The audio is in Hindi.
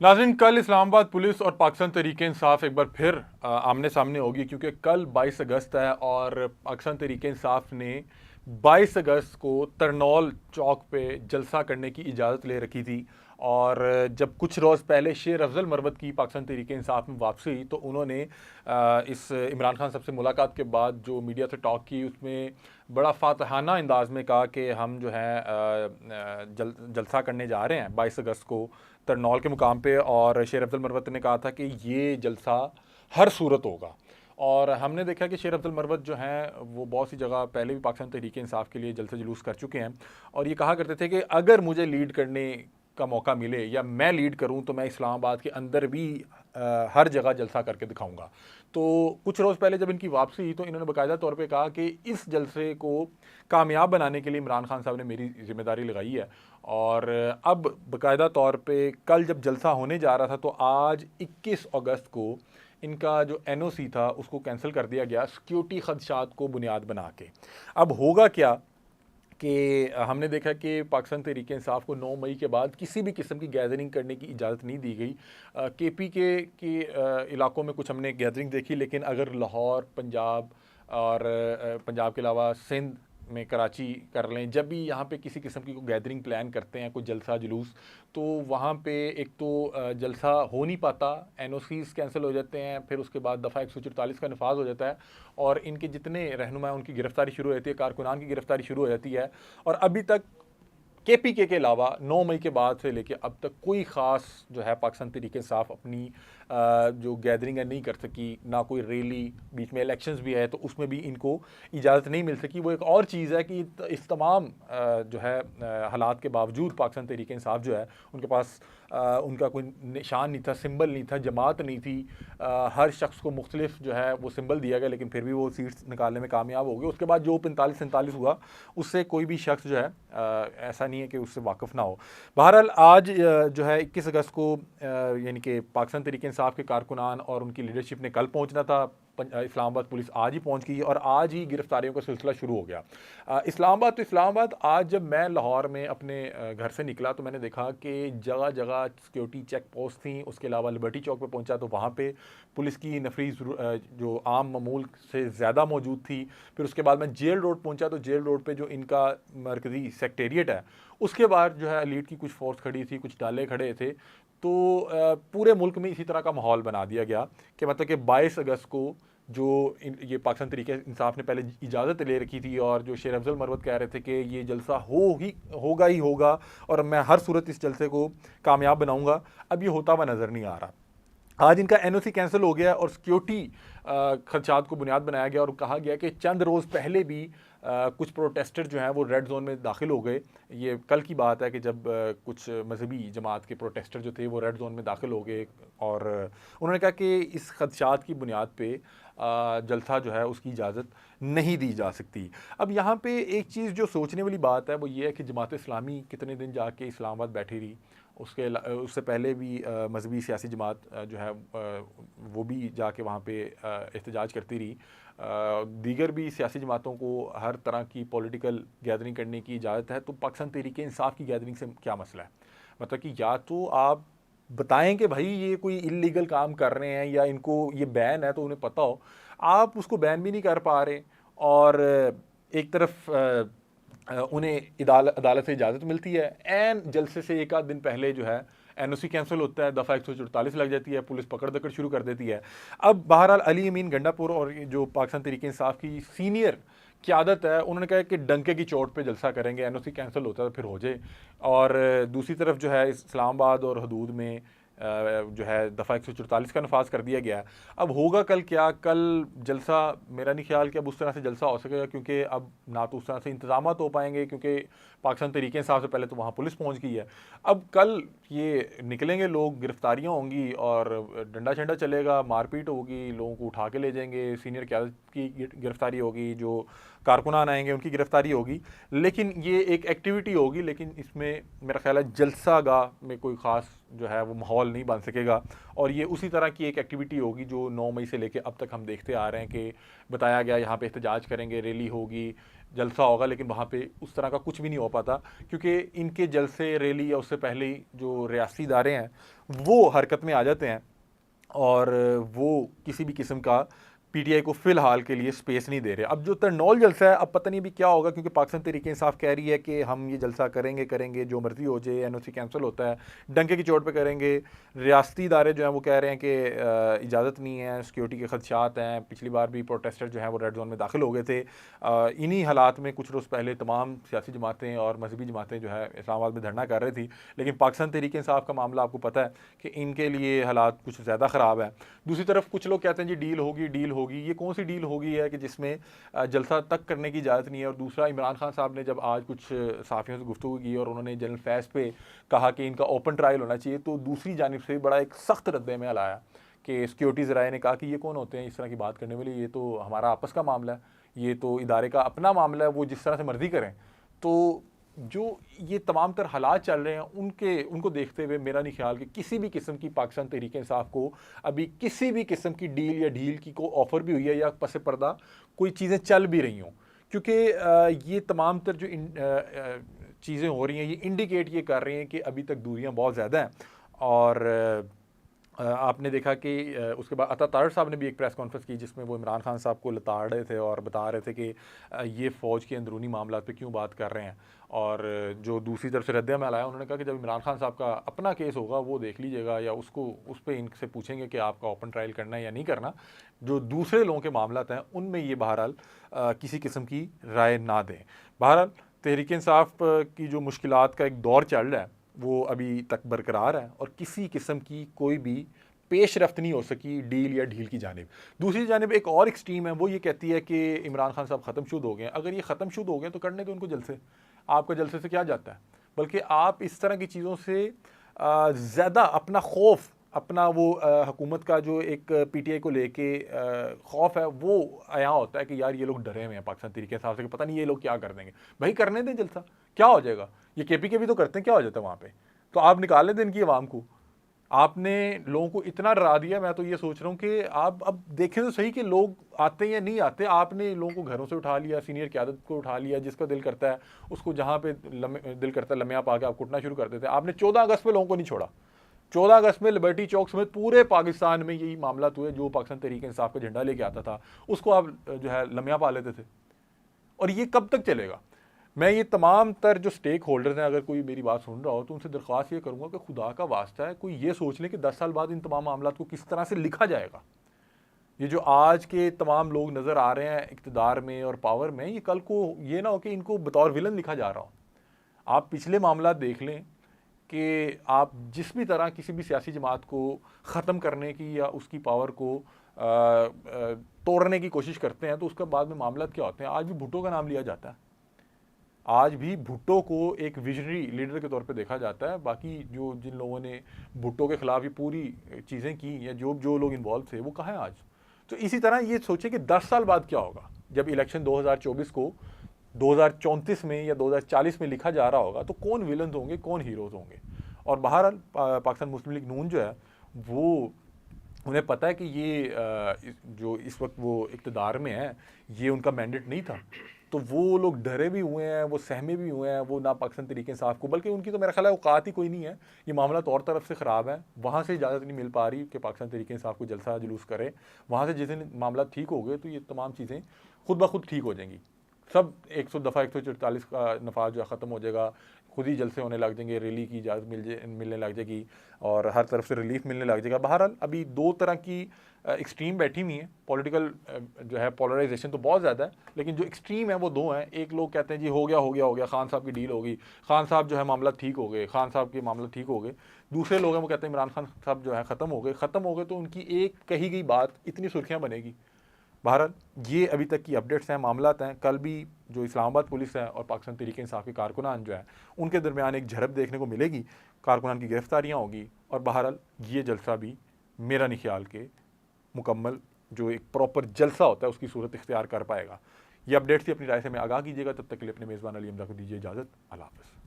नाज़रीन, कल इस्लामाबाद पुलिस और पाकिस्तान तहरीक-ए-इंसाफ एक बार फिर आमने सामने होगी, क्योंकि कल 22 अगस्त है और पाकिस्तान तहरीक-ए-इंसाफ ने 22 अगस्त को तरनौल चौक पे जलसा करने की इजाज़त ले रखी थी। और जब कुछ रोज़ पहले शेर अफजल मरवत की पाकिस्तान तहरीक-ए-इंसाफ में वापसी हुई, तो उन्होंने इस इमरान खान साहब से मुलाकात के बाद जो मीडिया से टॉक की, उसमें बड़ा फातहाना अंदाज में कहा कि हम जो है जलसा करने जा रहे हैं 22 अगस्त को तरनौल के मुकाम पे। और शेर अफजल मरवत ने कहा था कि ये जलसा हर सूरत होगा। और हमने देखा कि शेर अफजल मरवत जो हैं वो बहुत सी जगह पहले भी पाकिस्तान तहरीक इंसाफ के लिए जलसा जुलूस कर चुके हैं, और ये कहा करते थे कि अगर मुझे लीड करने का मौका मिले या मैं लीड करूं तो मैं इस्लामाबाद के अंदर भी हर जगह जलसा करके दिखाऊंगा। तो कुछ रोज़ पहले जब इनकी वापसी हुई, तो इन्होंने बाकायदा तौर पे कहा कि इस जलसे को कामयाब बनाने के लिए इमरान खान साहब ने मेरी जिम्मेदारी लगाई है। और अब बाकायदा तौर पे कल जब जलसा होने जा रहा था, तो आज 21 अगस्त को इनका जो एनओसी था उसको कैंसिल कर दिया गया, सिक्योरिटी खदशात को बुनियाद बना के। अब होगा क्या कि हमने देखा कि पाकिस्तान तहरीक इंसाफ को 9 मई के बाद किसी भी किस्म की गैदरिंग करने की इजाज़त नहीं दी गई। केपी के इलाकों में कुछ हमने गैदरिंग देखी, लेकिन अगर लाहौर, पंजाब और पंजाब के अलावा सिंध में कराची कर लें, जब भी यहाँ पे किसी किस्म की कोई गैदरिंग प्लान करते हैं, कोई जलसा जुलूस, तो वहाँ पे एक तो जलसा हो नहीं पाता, एनओसीज़ कैंसिल हो जाते हैं, फिर उसके बाद दफ़ा 144 का नफाज हो जाता है और इनके जितने रहनुमा उनकी गिरफ्तारी शुरू हो जाती है, कारकुनान की गिरफ्तारी शुरू हो जाती है। और अभी तक केपीके के अलावा 9 मई के बाद से लेके अब तक कोई ख़ास जो है पाकिस्तान तहरीक इंसाफ अपनी जो गैदरिंग है नहीं कर सकी, ना कोई रैली, बीच में इलेक्शंस भी है तो उसमें भी इनको इजाज़त नहीं मिल सकी। वो एक और चीज़ है कि इस तमाम जो है हालात के बावजूद पाकिस्तान तहरीक इंसाफ जो है उनके पास उनका कोई निशान नहीं था, सिंबल नहीं था, जमात नहीं थी। हर शख्स को मुख्तलिफ जो है वो सिंबल दिया गया, लेकिन फिर भी वो सीट्स निकालने में कामयाब हो गए। उसके बाद जो 45-47 हुआ, उससे कोई भी शख्स जो है ऐसा नहीं है कि उससे वाकिफ़ ना हो। बहरहाल आज जो है 21 अगस्त को यानी कि पाकिस्तान तहरीक इंसाफ के कारकुनान और उनकी लीडरशिप ने कल पहुंचना था। इस्लामाबाद पुलिस आज ही पहुंच गई और आज ही गिरफ्तारियों का सिलसिला शुरू हो गया। इस्लामाबाद आज जब मैं लाहौर में अपने घर से निकला, तो मैंने देखा कि जगह जगह सिक्योरिटी चेक पोस्ट थी। उसके अलावा लिबर्टी चौक पे पहुंचा तो वहाँ पे पुलिस की नफरी जो आम मामूल से ज़्यादा मौजूद थी। फिर उसके बाद मैं जेल रोड पहुंचा, तो जेल रोड पे जो इनका मरकज़ी सेक्रेटेरिएट है, उसके बाद जो है एलीट की कुछ फोर्स खड़ी थी, कुछ डाले खड़े थे। तो पूरे मुल्क में इसी तरह का माहौल बना दिया गया कि मतलब कि 22 अगस्त को जो ये पाकिस्तान तरीके इंसाफ ने पहले इजाज़त ले रखी थी, और जो शेर अफजल मरवत कह रहे थे कि ये जलसा होगा ही होगा और मैं हर सूरत इस जलसे को कामयाब बनाऊंगा, अब ये होता हुआ नज़र नहीं आ रहा। आज इनका एनओसी कैंसिल हो गया और सिक्योरिटी खदशात को बुनियाद बनाया गया, और कहा गया कि चंद रोज़ पहले भी कुछ प्रोटेस्टर जो हैं वो रेड जोन में दाखिल हो गए। ये कल की बात है कि जब कुछ मजहबी जमात के प्रोटेस्टर जो थे वो रेड जोन में दाखिल हो गए, और उन्होंने कहा कि इस खदशात की बुनियाद पे जलसा जो है उसकी इजाज़त नहीं दी जा सकती। अब यहाँ पे एक चीज़ जो सोचने वाली बात है वो ये है कि जमात इस्लामी कितने दिन जाके इस्लामाबाद बैठी रही, उससे पहले भी मजहबी सियासी जमात जो है वो भी जाके वहाँ पे एहतजाज करती रही। दीगर भी सियासी जमातों को हर तरह की पॉलिटिकल गैदरिंग करने की इजाज़त है, तो पाकिस्तान तहरीक इंसाफ की गैदरिंग से क्या मसला है? मतलब कि या तो आप बताएं कि भाई ये कोई इल्लीगल काम कर रहे हैं या इनको ये बैन है तो उन्हें पता हो, आप उसको बैन भी नहीं कर पा रहे। और एक तरफ उन्हें अदालत से इजाज़त मिलती है, एन जलसे से एक आध दिन पहले जो है एनओसी कैंसिल होता है, दफ़ा 144 लग जाती है, पुलिस पकड़ दकड़ शुरू कर देती है। अब बहरहाल अली अमीन गंडापुर और जो पाकिस्तान तहरीक इंसाफ की सीनियर क़यादत है, उन्होंने कहा कि डंके की चोट पे जलसा करेंगे, एनओसी कैंसिल होता है तो फिर हो जाए। और दूसरी तरफ जो है इस्लामाबाद और हदूद में जो है दफ़ा 144 का नफाज कर दिया गया है। अब होगा कल क्या? कल जलसा मेरा नहीं ख्याल कि अब उस तरह से जलसा हो सकेगा, क्योंकि अब ना तो उस तरह से इंतजाम हो पाएंगे, क्योंकि पाकिस्तान तरीके हिसाब से पहले तो वहाँ पुलिस पहुँच गई है। अब कल ये निकलेंगे लोग, गिरफ्तारियाँ होंगी और डंडा शंडा चलेगा, मारपीट होगी, लोगों को उठा के ले जाएंगे, सीनियर क़यादत की गिरफ्तारी होगी, जो कारकुनान आएंगे, उनकी गिरफ्तारी होगी, लेकिन ये एक एक्टिविटी होगी, लेकिन इसमें मेरा ख्याल है जलसागाह में कोई ख़ास जो है वो माहौल नहीं बन सकेगा। और ये उसी तरह की एक एक्टिविटी होगी जो 9 मई से लेके अब तक हम देखते आ रहे हैं कि बताया गया यहाँ पे एहतजाज करेंगे, रैली होगी, जलसा होगा, लेकिन वहाँ पे उस तरह का कुछ भी नहीं हो पाता, क्योंकि इनके जलसे, रैली या उससे पहले ही जो रियासती इदारे हैं वो हरकत में आ जाते हैं और वो किसी भी किस्म का पीटीआई को फिलहाल के लिए स्पेस नहीं दे रहे। अब जो तरनौल जलसा है, अब पता नहीं भी क्या होगा, क्योंकि पाकिस्तान तहरीक इंसाफ कह रही है कि हम ये जलसा करेंगे, जो मर्जी हो जाए, एनओसी कैंसिल होता है, डंके की चोट पे करेंगे। रियासती इदारे जो हैं वो कह रहे हैं कि इजाज़त नहीं है, सिक्योरिटी के खदशात हैं, पिछली बार भी प्रोटेस्टर जो हैं वो रेड जोन में दाखिल हो गए थे। इन्हीं हालात में कुछ रोज़ पहले तमाम सियासी जमातें और मजहबी जमातें जो है इस्लामाबाद में धरना कर रही थी, लेकिन पाकिस्तान तहरीक इंसाफ का मामला आपको पता है कि इनके लिए हालात कुछ ज़्यादा ख़राब है। दूसरी तरफ कुछ लोग कहते हैं जी डील होगी, ये कौन सी डील होगी है कि जिसमें जलसा तक करने की इजाज़त नहीं है। और दूसरा, इमरान खान साहब ने जब आज कुछ सहाफ़ियों से गुफ्तगू की और उन्होंने जनरल फैज़ पे कहा कि इनका ओपन ट्रायल होना चाहिए, तो दूसरी जानिब से बड़ा एक सख्त रद्द-ए-अमल आया कि सिक्योरिटी ज़राए ने कहा कि ये कौन होते हैं इस तरह की बात करने वाले, ये तो हमारा आपस का मामला है, ये तो इदारे का अपना मामला है, वो जिस तरह से मर्ज़ी करें। तो जो ये तमाम तर हालात चल रहे हैं उनको देखते हुए मेरा नहीं ख्याल कि किसी भी किस्म की पाकिस्तान तहरीक इंसाफ को अभी किसी भी किस्म की डील या ढील की को ऑफ़र भी हुई है या पस पर्दा कोई चीज़ें चल भी रही हों, क्योंकि ये तमाम तर जो चीज़ें हो रही हैं ये इंडिकेट ये कर रही हैं कि अभी तक दूरियां बहुत ज़्यादा हैं। और आपने देखा कि उसके बाद अता तारड़ साहब ने भी एक प्रेस कॉन्फ्रेंस की जिसमें वो इमरान खान साहब को लताड़ रहे थे और बता रहे थे कि ये फ़ौज के अंदरूनी मामला पे क्यों बात कर रहे हैं। और जो दूसरी तरफ से रद्द-ए-अमल आया, उन्होंने कहा कि जब इमरान खान साहब का अपना केस होगा वो देख लीजिएगा, या उसको उस पर इनसे पूछेंगे कि आपका ओपन ट्रायल करना है या नहीं करना। जो दूसरे लोगों के मामलात हैं उनमें ये बहरहाल किसी किस्म की राय ना दें। बहरहाल तहरीक इंसाफ की जो मुश्किलात का एक दौर चल रहा है वो अभी तक बरकरार है और किसी किस्म की कोई भी पेश रफ्त नहीं हो सकी डील या ढील की जानिब। दूसरी जानिब एक और एक्सट्रीम है, वो ये कहती है कि इमरान खान साहब ख़त्मशुद हो गए। अगर ये ख़त्मशुद हो गए तो करने दो उनको जलसे, आपका जलसे से क्या जाता है। बल्कि आप इस तरह की चीज़ों से ज़्यादा अपना खौफ, अपना वो हुकूमत का जो एक पीटीआई को लेके खौफ है वो आया होता है कि यार ये लोग डरे हुए हैं पाकिस्तान तरीके हिसाब से कि पता नहीं ये लोग क्या कर देंगे। भाई करने दें जलसा, क्या हो जाएगा, ये केपीके भी तो करते हैं, क्या हो जाता है वहाँ पे। तो आप निकालने दें इनकी आवाम को। आपने लोगों को इतना डरा दिया, मैं तो ये सोच रहा हूँ कि आप अब देखें तो सही कि लोग आते या नहीं आते। आपने लोगों को घरों से उठा लिया, सीनियर क़यादत को उठा लिया, जिसका दिल करता है उसको जहाँ पे दिल करता है लम्या पा के आप कुटना शुरू कर देते हैं। आपने 14 अगस्त पे लोगों को नहीं छोड़ा। 14 अगस्त में लिबर्टी चौक समेत पूरे पाकिस्तान में यही मामला हुए, जो पाकिस्तान तहरीक इंसाफ का झंडा लेके आता था उसको आप जो है लम्या पा लेते थे। और ये कब तक चलेगा। मैं ये तमाम तर जो स्टेक होल्डर्स हैं, अगर कोई मेरी बात सुन रहा हो तो उनसे दरख्वास्त ये करूँगा कि खुदा का वास्ता है कोई ये सोच ले कि 10 साल बाद इन तमाम मामला को किस तरह से लिखा जाएगा। ये जो आज के तमाम लोग नज़र आ रहे हैं इक़्तिदार में और पावर में, ये कल को ये ना हो कि इनको बतौर विलन लिखा जा रहा हो। आप पिछले मामला देख लें कि आप जिस भी तरह किसी भी सियासी जमात को ख़त्म करने की या उसकी पावर को तोड़ने की कोशिश करते हैं तो उसके बाद में मामला क्या होते हैं। आज भी भुट्टो का नाम लिया जाता है, आज भी भुट्टो को एक विजनरी लीडर के तौर पे देखा जाता है। बाकी जो जिन लोगों ने भुट्टो के ख़िलाफ़ ये पूरी चीज़ें की या जो लोग इन्वॉल्व थे वो कहाँ हैं आज। तो इसी तरह ये सोचे कि 10 साल बाद क्या होगा जब इलेक्शन 2024 को 2034 में या 2040 में लिखा जा रहा होगा, तो कौन विलन होंगे, कौन हीरोज़ होंगे। और बहरहाल पाकिस्तान मुस्लिम लीग नून जो है वो, उन्हें पता है कि ये जो इस वक्त वो इक़्तिदार में है ये उनका मैंडेट नहीं था, तो वो लोग डरे भी हुए हैं, वो सहमे भी हुए हैं, वो ना पाकिस्तान तरीके इंसाफ को, बल्कि उनकी तो मेरा ख्याल है औकात ही कोई नहीं है। ये मामला तो और तरफ से ख़राब है, वहाँ से इजाज़त नहीं मिल पा रही कि पाकिस्तान तरीके इंसाफ को जलसा जुलूस करे। वहाँ से जिस दिन मामला ठीक हो गए तो ये तमाम चीज़ें खुद ब खुद ठीक हो जाएंगी। सब 100 दफ़ा 144 का नफाज जो है ख़त्म हो जाएगा, खुद ही जलसे होने लग जाएंगे, रैली की इजाज़त मिलने लग जाएगी और हर तरफ से रिलीफ मिलने लग जाएगा। बहरहाल अभी दो तरह की एक्सट्रीम बैठी हुई हैं। पॉलिटिकल जो है पोलराइजेशन तो बहुत ज़्यादा है, लेकिन जो एक्सट्रीम है वो दो हैं। एक लोग कहते हैं जी हो गया, खान साहब की डील होगी, खान साहब जो है मामला ठीक हो गए, खान साहब के मामला ठीक हो गए। दूसरे लोग हैं वो कहते हैं इमरान खान साहब जो है ख़त्म हो गए तो उनकी एक कही गई बात इतनी सुर्खियाँ बनेगी। बहरहाल ये अभी तक की अपडेट्स हैं, मामलात हैं। कल भी जो इस्लामाबाद पुलिस है और पाकिस्तान तहरीक इंसाफ के कारकुनान जो है उनके दरमियान एक झड़प देखने को मिलेगी, कारकुनान की गिरफ्तारियाँ होगी और बहरहाल ये जलसा भी मेरा नहीं ख्याल के मुकम्मल जो एक प्रॉपर जलसा होता है उसकी सूरत इख्तियार कर पाएगा। ये अपडेट्स थी, अपनी राय से हमें आगाह कीजिएगा। तब तक के लिए अपने मेज़बान अली हमजा को दीजिए इजाज़त। अल्लाह हाफ़िज़।